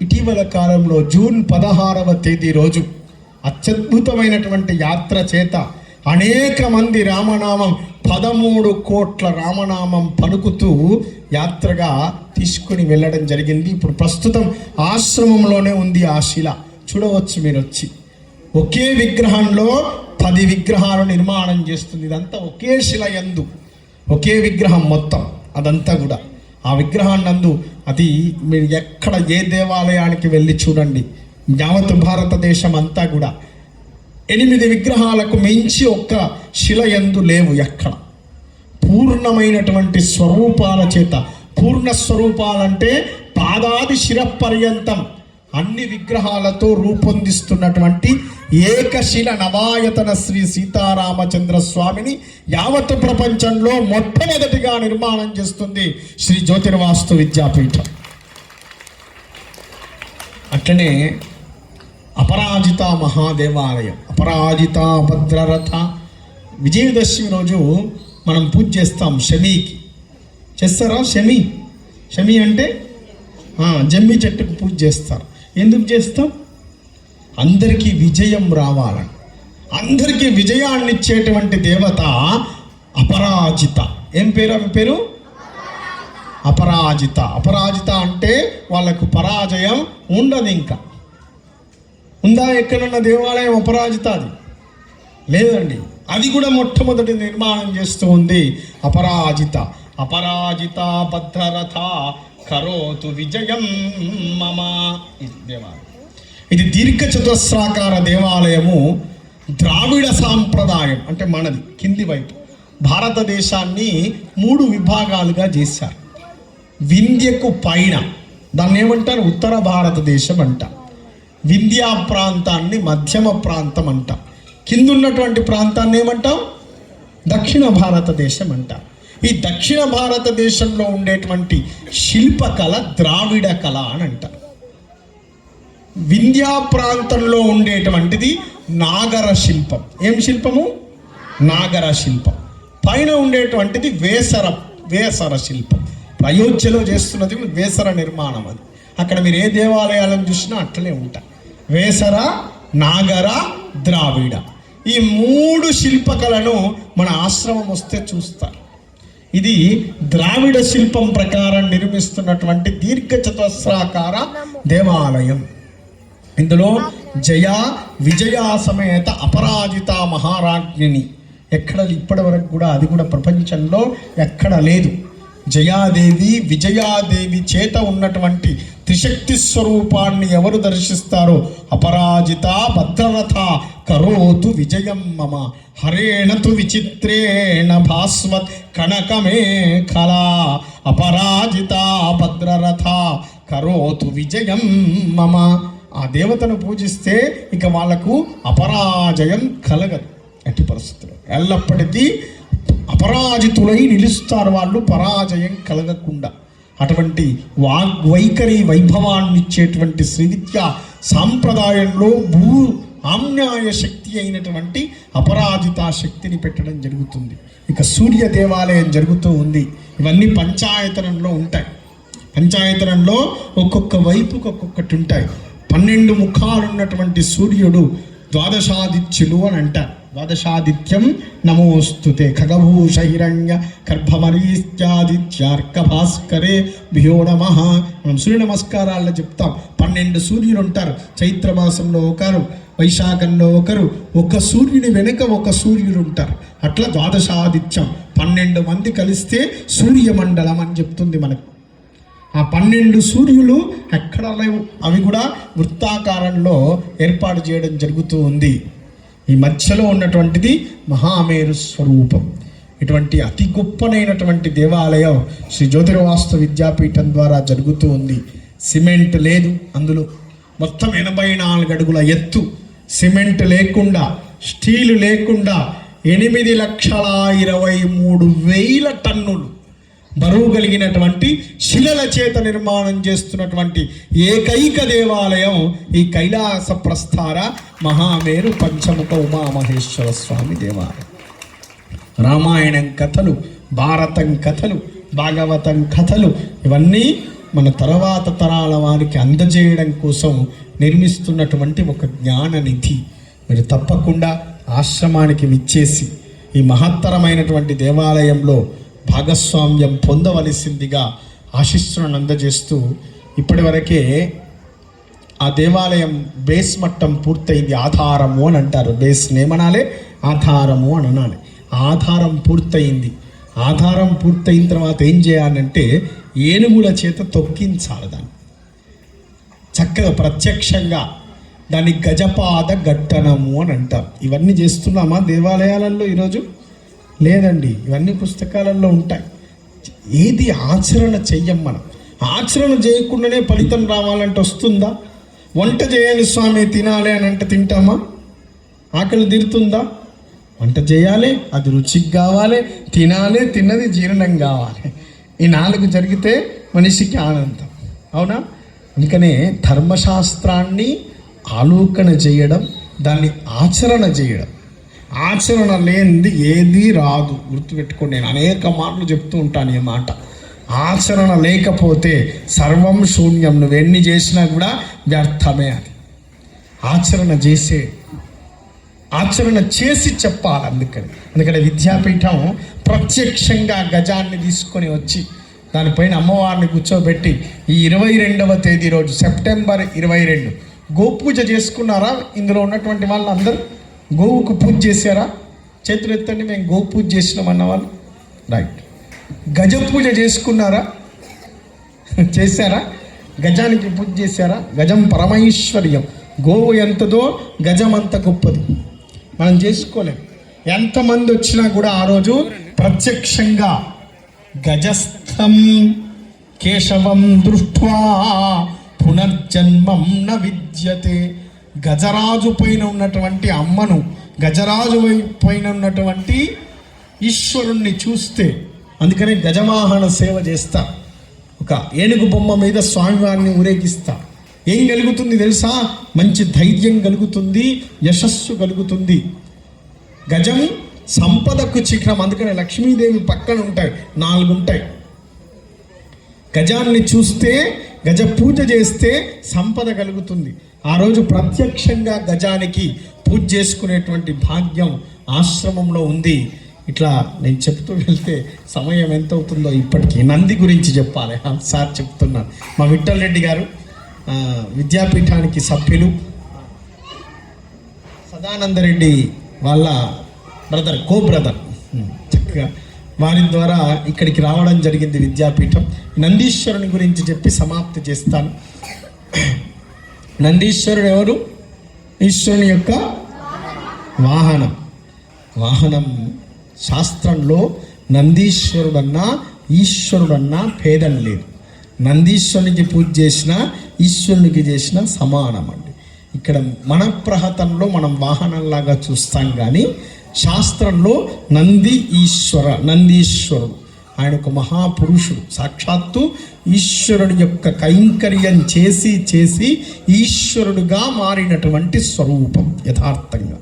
ఇటీవల కాలంలో జూన్ 16వ తేదీ రోజు అత్యద్భుతమైనటువంటి యాత్ర చేత అనేక మంది రామనామం 13 కోట్ల రామనామం పలుకుతూ యాత్రగా తీసుకుని వెళ్ళడం జరిగింది. ఇప్పుడు ప్రస్తుతం ఆశ్రమంలోనే ఉంది ఆ శిల. చూడవచ్చు మీరు వచ్చి. ఒకే విగ్రహంలో 10 విగ్రహాలు నిర్మాణం చేస్తుంది. ఇదంతా ఒకే శిల యందు ఒకే విగ్రహం మొత్తం. అదంతా కూడా ఆ విగ్రహాన్నందు అది మీరు ఎక్కడ ఏ దేవాలయానికి వెళ్ళి చూడండి, యావత్ భారతదేశం అంతా కూడా 8 విగ్రహాలకు మించి ఒక్క శిల యందు లేవు ఎక్కడ. పూర్ణమైనటువంటి స్వరూపాల చేత, పూర్ణ స్వరూపాలంటే పాదాది శిరపర్యంతం అన్ని విగ్రహాలతో రూపొందిస్తున్నటువంటి ఏకశిల నవాయతన శ్రీ సీతారామచంద్ర స్వామిని యావత్ ప్రపంచంలో మొట్టమొదటిగా నిర్మాణం చేస్తుంది శ్రీ జ్యోతిర్వాస్తు విద్యాపీఠం. అట్లనే అపరాజిత మహాదేవాలయం, అపరాజిత భద్రరథ. విజయదశమి రోజు మనం పూజ చేస్తాం శమీకి. చేస్తారా? శమి అంటే జమ్మి చెట్టుకు పూజ చేస్తారు. ఎందుకు చేస్తాం? అందరికీ విజయం రావాలని, అందరికీ విజయాన్ని ఇచ్చేటువంటి దేవత అపరాజిత. ఏం పేరు? ఆమె పేరు అపరాజిత. అపరాజిత అంటే వాళ్ళకు పరాజయం ఉండదు. ఇంకా ఉందా ఎక్కడున్న దేవాలయం అపరాజిత? అది లేదండి. అది కూడా మొట్టమొదటి నిర్మాణం చేస్తూ ఉంది అపరాజిత. అపరాజిత భద్రరథ కరోతు విజయం మమ. దేవాలయం ఇది దీర్ఘ చతుస్రాకార దేవాలయము. ద్రావిడ సాంప్రదాయం అంటే మనది కింది వైపు. భారతదేశాన్ని 3 విభాగాలుగా చేశారు. వింధ్యకు పైన దాన్ని ఏమంటారు? ఉత్తర భారతదేశం అంట. వింధ్యా ప్రాంతాన్ని మధ్యమ ప్రాంతం అంట. కింద ఉన్నటువంటి ప్రాంతాన్ని ఏమంటాం? దక్షిణ భారతదేశం అంట. ఈ దక్షిణ భారతదేశంలో ఉండేటువంటి శిల్పకళ ద్రావిడ కళ అని అంటారు. వింధ్యా ప్రాంతంలో ఉండేటువంటిది నాగర శిల్పం. ఏం శిల్పము? నాగర శిల్పం. పైన ఉండేటువంటిది వేసర శిల్పం. అయోధ్యలో చేస్తున్నది వేసర నిర్మాణం. అది అక్కడ మీరు ఏ దేవాలయాలను చూసినా అట్లనే ఉంటాయి. వేసర, నాగర, ద్రావిడ. ఈ 3 శిల్పకళను మన ఆశ్రమం వస్తే చూస్తారు. ఇది ద్రావిడ శిల్పం ప్రకారం నిర్మిస్తున్నటువంటి దీర్ఘ చతుస్రాకార దేవాలయం. ఇందులో జయ విజయ సమేత అపరాజిత మహారాజ్ఞిని ఎక్కడ ఇప్పటి వరకు కూడా, అది కూడా ప్రపంచంలో ఎక్కడ లేదు. జయాదేవి విజయాదేవి చేత ఉన్నటువంటి త్రిశక్తి స్వరూపాన్ని ఎవరు దర్శిస్తారో అపరాజిత భద్రరథ కరోతు విజయం మమ హరేణతు విచిత్రేణ భాస్వత్ కనకమే కళా అపరాజిత భద్రరథ కరోతు విజయం మమ. ఆ దేవతను పూజిస్తే ఇక వాళ్లకు అపరాజయం కలగదు. ఎట్టి పరిస్థితుల్లో ఎల్లప్పటికీ అపరాజితులై నిలుస్తారు వాళ్ళు, పరాజయం కలగకుండా. అటువంటి వాగ్వైఖరి వైభవాన్ని ఇచ్చేటువంటి శ్రీ విద్యా సాంప్రదాయంలో ఆమ్నాయ శక్తి అయినటువంటి అపరాజిత శక్తిని పెట్టడం జరుగుతుంది. ఇక సూర్య దేవాలయం జరుగుతూ ఉంది. ఇవన్నీ పంచాయతనంలో ఉంటాయి. పంచాయతనంలో ఒక్కొక్క వైపుకి ఒక్కొక్కటి ఉంటాయి. 12 ముఖాలు ఉన్నటువంటి సూర్యుడు ద్వాదశాదిత్యులు అని అంటారు. ద్వాదశాదిత్యం నమోస్తుతే ఖగభూష హిరణ్య గర్భమరీత్యాదిత్యార్క భాస్కరే భ్యో నమః. మనం సూర్య నమస్కారాల్లో చెప్తాం. 12 సూర్యులు ఉంటారు. చైత్రమాసంలో ఒకరు, వైశాఖంలో ఒకరు, ఒక సూర్యుని వెనుక ఒక సూర్యుడు ఉంటారు. అట్లా ద్వాదశాదిత్యం 12 మంది కలిస్తే సూర్యమండలం అని చెప్తుంది మనకు. ఆ 12 సూర్యులు ఎక్కడ లేవు, అవి కూడా వృత్తాకారంలో ఏర్పాటు చేయడం జరుగుతూ ఉంది. ఈ మధ్యలో ఉన్నటువంటిది మహామేరు స్వరూపం. ఇటువంటి అతి గొప్పనైనటువంటి దేవాలయం శ్రీ జ్యోతిర్వాస్తు విద్యాపీఠం ద్వారా జరుగుతూ ఉంది. సిమెంట్ లేదు అందులో, మొత్తం 84 అడుగుల ఎత్తు, సిమెంట్ లేకుండా, స్టీలు లేకుండా 8,23,000 టన్నులు బరువు కలిగినటువంటి శిలల చేత నిర్మాణం చేస్తున్నటువంటి ఏకైక దేవాలయం ఈ కైలాస ప్రస్థార మహామేరు పంచముఖ ఉమామహేశ్వర స్వామి దేవాలయం. రామాయణం కథలు, భారతం కథలు, భాగవతం కథలు ఇవన్నీ మన తర్వాత తరాల వారికి అందజేయడం కోసం నిర్మిస్తున్నటువంటి ఒక జ్ఞాననిధి. మీరు తప్పకుండా ఆశ్రమానికి విచ్చేసి ఈ మహత్తరమైనటువంటి దేవాలయంలో భాగస్వామ్యం పొందవలసిందిగా ఆశీస్సులను అందజేస్తూ, ఇప్పటి వరకే ఆ దేవాలయం బేస్ మట్టం పూర్తయింది. ఆధారము అని అంటారు, బేస్ ఏమనాలి, ఆధారము అని అనాలి. ఆధారం పూర్తయింది. ఆధారం పూర్తయిన తర్వాత ఏం చేయాలంటే ఏనుగుల చేత తొక్కించాలి దాన్ని చక్కగా ప్రత్యక్షంగా. దాన్ని గజపాద ఘట్టనము అని అంటారు. ఇవన్నీ చేస్తున్నామా దేవాలయాలలో ఈరోజు? లేదండి, ఇవన్నీ పుస్తకాలలో ఉంటాయి. ఏది ఆచరణ చెయ్యం మనం. ఆచరణ చేయకుండానే ఫలితం రావాలంటే వస్తుందా? వంట చేయాలి స్వామి తినాలి అని అంటే తింటామా? ఆకలి తీరుతుందా? వంట చేయాలి, అది రుచికి కావాలి, తినాలి, తిన్నది జీర్ణం కావాలి. ఈ 4 జరిగితే మనిషికి ఆనందం, అవునా? అందుకనే ధర్మశాస్త్రాన్ని ఆలోకన చేయడం, దాన్ని ఆచరణ చేయడం. ఆచరణ లేనిది ఏది రాదు, గుర్తుపెట్టుకోండి. నేను అనేక మాటలు చెప్తూ ఉంటాను ఈ మాట. ఆచరణ లేకపోతే సర్వం శూన్యం. నువ్వెన్ని చేసినా కూడా వ్యర్థమే. అది ఆచరణ చేసి చెప్పాలి. అందుకని విద్యాపీఠం ప్రత్యక్షంగా గజాన్ని తీసుకొని వచ్చి దానిపైన అమ్మవారిని కూర్చోబెట్టి ఈ 22వ తేదీ రోజు సెప్టెంబర్ 22 గోపూజ చేసుకున్నారా? ఇందులో ఉన్నటువంటి వాళ్ళు అందరూ గోవుకు పూజ చేశారా? చేతులు ఎత్తండి. మేము గో పూజ చేసినాం అన్నవాళ్ళు, రైట్. గజ పూజ చేసుకున్నారా? చేశారా? గజానికి పూజ చేశారా? గజం పరమైశ్వర్యం. గోవు ఎంతదో గజం అంత గొప్పది. మనం చేసుకోలేం. ఎంతమంది వచ్చినా కూడా ఆ రోజు ప్రత్యక్షంగా గజస్థం కేశవం దృష్ట్వా పునర్జన్మం న విద్యతే. గజరాజు పైన ఉన్నటువంటి అమ్మను, గజరాజు పైన ఉన్నటువంటి ఈశ్వరుణ్ణి చూస్తే, అందుకనే గజవాహన సేవ చేస్తా. ఒక ఏనుగు బొమ్మ మీద స్వామివారిని ఊరేగిస్తా. ఏం కలుగుతుంది తెలుసా? మంచి ధైర్యం కలుగుతుంది, యశస్సు కలుగుతుంది. గజం సంపదకు చిహ్నం. అందుకనే లక్ష్మీదేవి పక్కన ఉంటాయి, 4 ఉంటాయి. గజాన్ని చూస్తే, గజ పూజ చేస్తే సంపద కలుగుతుంది. ఆ రోజు ప్రత్యక్షంగా గజానికి పూజ చేసుకునేటువంటి భాగ్యం ఆశ్రమంలో ఉంది. ఇట్లా నేను చెప్తూ వెళ్తే సమయం ఎంత అవుతుందో ఇప్పటికీ. నంది గురించి చెప్పాలి, సార్ చెప్తున్నాను. మా విఠల్ రెడ్డి గారు విద్యాపీఠానికి సభ్యులు, సదానందరెడ్డి వాళ్ళ బ్రదర్, బ్రదర్, చక్కగా వారి ద్వారా ఇక్కడికి రావడం జరిగింది విద్యాపీఠం. నందీశ్వరుని గురించి చెప్పి సమాప్తి చేస్తాను. నందీశ్వరుడు ఎవరు? ఈశ్వరుని యొక్క వాహనం. శాస్త్రంలో నందీశ్వరుడన్నా ఈశ్వరుడన్నా భేదం లేదు. నందీశ్వరునికి పూజ చేసినా ఈశ్వరునికి చేసినా సమానం అండి. ఇక్కడ మన ప్రహతంలో మనం వాహనంలాగా చూస్తాం, కానీ శాస్త్రంలో నందీశ్వరుడు ఆయన ఒక మహాపురుషుడు. సాక్షాత్తు ఈశ్వరుని యొక్క కైంకర్యం చేసి ఈశ్వరుడుగా మారినటువంటి స్వరూపం యథార్థంగా.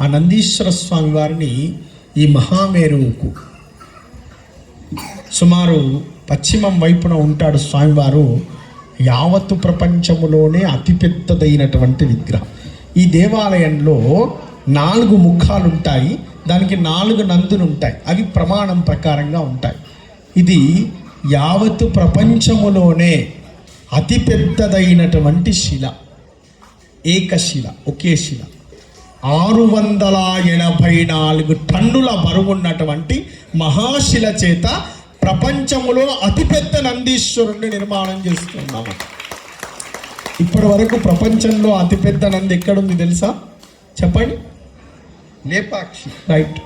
ఆ నందీశ్వర స్వామి వారిని ఈ మహామేరువుకు సుమారు పశ్చిమం వైపున ఉంటాడు స్వామివారు. యావత్తు ప్రపంచములోనే అతిపెద్దదైనటువంటి విగ్రహం. ఈ దేవాలయంలో 4 ముఖాలు ఉంటాయి, దానికి 4 నందులు ఉంటాయి. అవి ప్రమాణం ప్రకారంగా ఉంటాయి. ఇది యావత్తు ప్రపంచములోనే అతిపెద్దదైనటువంటి శిల, ఏకశిల, ఒకే శిల. 684 టన్నుల బరువున్నటువంటి మహాశిల చేత ప్రపంచంలో అతిపెద్ద నందీశ్వరుణ్ణి నిర్మాణం చేస్తున్నాము. ఇప్పటి వరకు ప్రపంచంలో అతిపెద్ద నంది ఎక్కడుంది తెలుసా? చెప్పండి. లేపాక్షి. రైట్.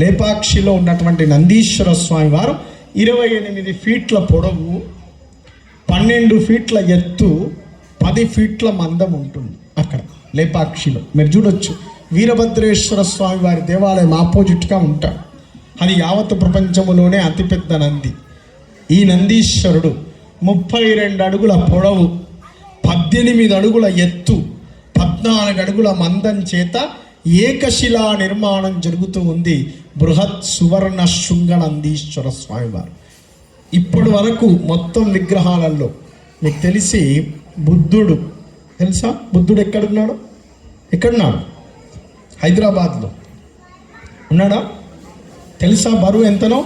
లేపాక్షిలో ఉన్నటువంటి నందీశ్వర స్వామి వారు 28 ఫీట్ల పొడవు, 12 ఫీట్ల ఎత్తు, 10 ఫీట్ల మందం ఉంటుంది అక్కడ లేపాక్షిలో. మీరు చూడొచ్చు, వీరభద్రేశ్వర స్వామి వారి దేవాలయం ఆపోజిట్గా ఉంటాడు. అది యావత్ ప్రపంచంలోనే అతిపెద్ద నంది. ఈ నందీశ్వరుడు 32 అడుగుల పొడవు, 18 అడుగుల ఎత్తు, 14 అడుగుల మందం చేత ఏకశిలా నిర్మాణం జరుగుతూ ఉంది. బృహత్ సువర్ణ శృంగ నందీశ్వర స్వామి వారు. ఇప్పటి వరకు మొత్తం విగ్రహాలలో మీకు తెలిసి బుద్ధుడు తెలుసా? బుద్ధుడు ఎక్కడున్నాడు? హైదరాబాద్లో ఉన్నాడా? తెలుసా బరువు ఎంతనో?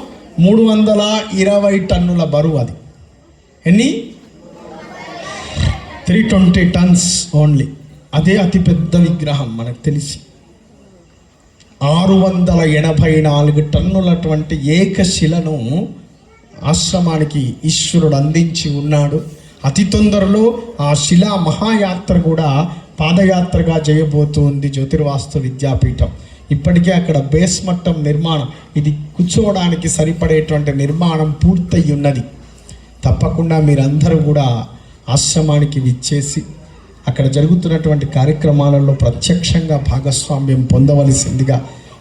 320 టన్నుల బరువు. అది ఎన్ని? 320 టన్స్ ఓన్లీ. అదే అతిపెద్ద విగ్రహం మనకు తెలిసి. 684 టన్నులటువంటి ఏకశిలను ఆశ్రమానికి ఈశ్వరుడు అందించి ఉన్నాడు. అతి తొందరలో ఆ శిలా మహాయాత్ర కూడా పాదయాత్రగా చేయబోతుంది జ్యోతిర్వాస్తు విద్యాపీఠం. ఇప్పటికే అక్కడ బేస్ మట్టం నిర్మాణం, ఇది కూర్చోవడానికి సరిపడేటువంటి నిర్మాణం పూర్తయి ఉన్నది. తప్పకుండా మీరందరూ కూడా ఆశ్రమానికి విచ్చేసి అక్కడ జరుగుతున్నటువంటి కార్యక్రమాలలో ప్రత్యక్షంగా భాగస్వామ్యం పొందవలసిందిగా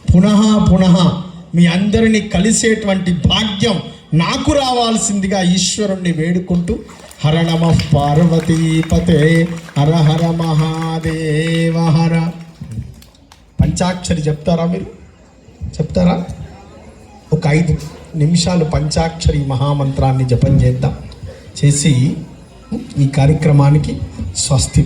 పునః మీ అందరినీ కలిసేటువంటి భాగ్యం నాకు రావాల్సిందిగా ఈశ్వరుణ్ణి వేడుకుంటూ, హర నమః పార్వతీపతే హర హర మహాదేవ హర. పంచాక్షరి చెప్తారా? మీరు చెప్తారా? ఒక 5 నిమిషాలు పంచాక్షరి మహామంత్రాన్ని జపం చేద్దాం. చేసి ఈ కార్యక్రమానికి స్వస్తి